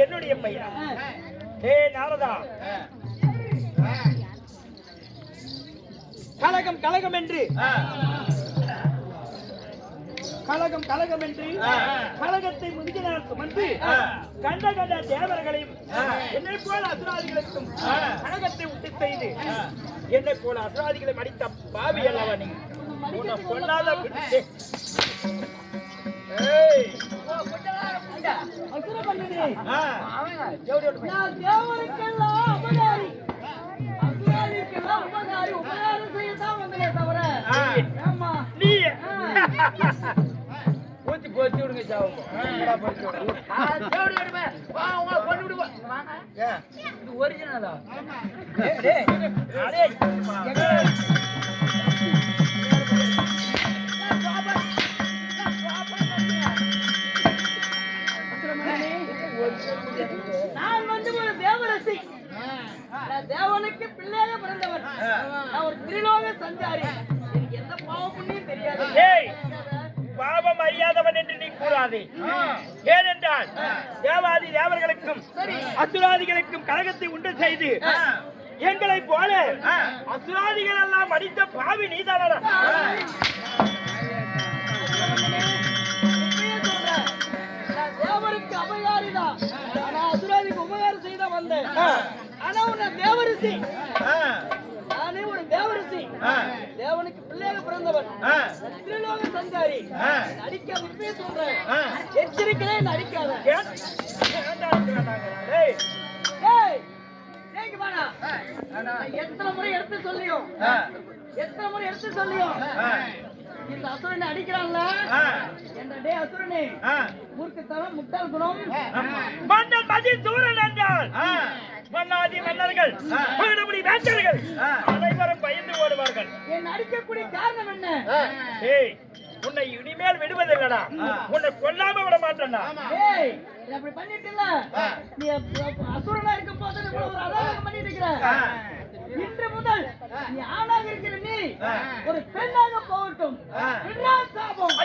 என்னுடைய பையன் நாரதா கலகம் கலகம் என்று கலகத்தை முந்தினால் சுமந்து கண்ட கண்ட தேவர்களையும் என்னை போல அசுராதிகளுக்கும் கலகத்தை விட்டு செய்து என்னை போல அசுராதிகளை மடித்த பாவி அல்லவா நீ சொல்லாத போச்சு விடுங்க ஒரிஜினலா நான் வந்து ஒரு தேவரசி, தேவனுக்கு பிள்ளையாக பிறந்தவர், நான் ஒரு திரிலோக சஞ்சாரி, எனக்கு எந்த பாவம் புண்ணியம் தெரியாது. பாவம் அறியாதவன் என்று நீ கூறாதே. ஏனென்றால் தேவாதி தேவர்களுக்கும் அசுராதிகளுக்கும் கலகத்தை உண்டு செய்து எங்களை போல அசுராதிகள் எல்லாம் அடித்த பாவி நீதானடா. தேவருக்கு அபகாரிதான், அசுராதிக்கு உபகாரம் செய்ய பிறந்தவர் திரிலோக சஞ்சாரி நடிக்க உண்மையை சொல்றேன் எச்சரிக்கையே நடிக்காத எத்தனை முறை எடுத்து சொல்லியும் இந்த அசுரனை அடிக்கிறான்ல என்ற டே அசுரனே மூர்க்கத்தனம் முட்டாள் குணம் மன்னன் மதி சூரன் என்றால் மன்னாதி மன்னர்கள் மகனபடி வேந்தர்கள் அனைவரும் பயந்து ஓடுவார்கள். என் அடிக்கக்கூடிய காரணம் என்ன? ஏய் உன்னை இனிமேல் விடுவதில்லடா, உன்னை கொல்லாம விட மாட்டேன்டா. ஏய் அப்படி பண்ணிட்டல நீ அசுரனா இருக்கும் போது ஒரு அழகாக பண்ணிட்டு இருக்கிற. இன்று முதல் நீ ஆணாக இருக்கிற நீ ஒரு பெண்ணாக போகட்டும். சாபம்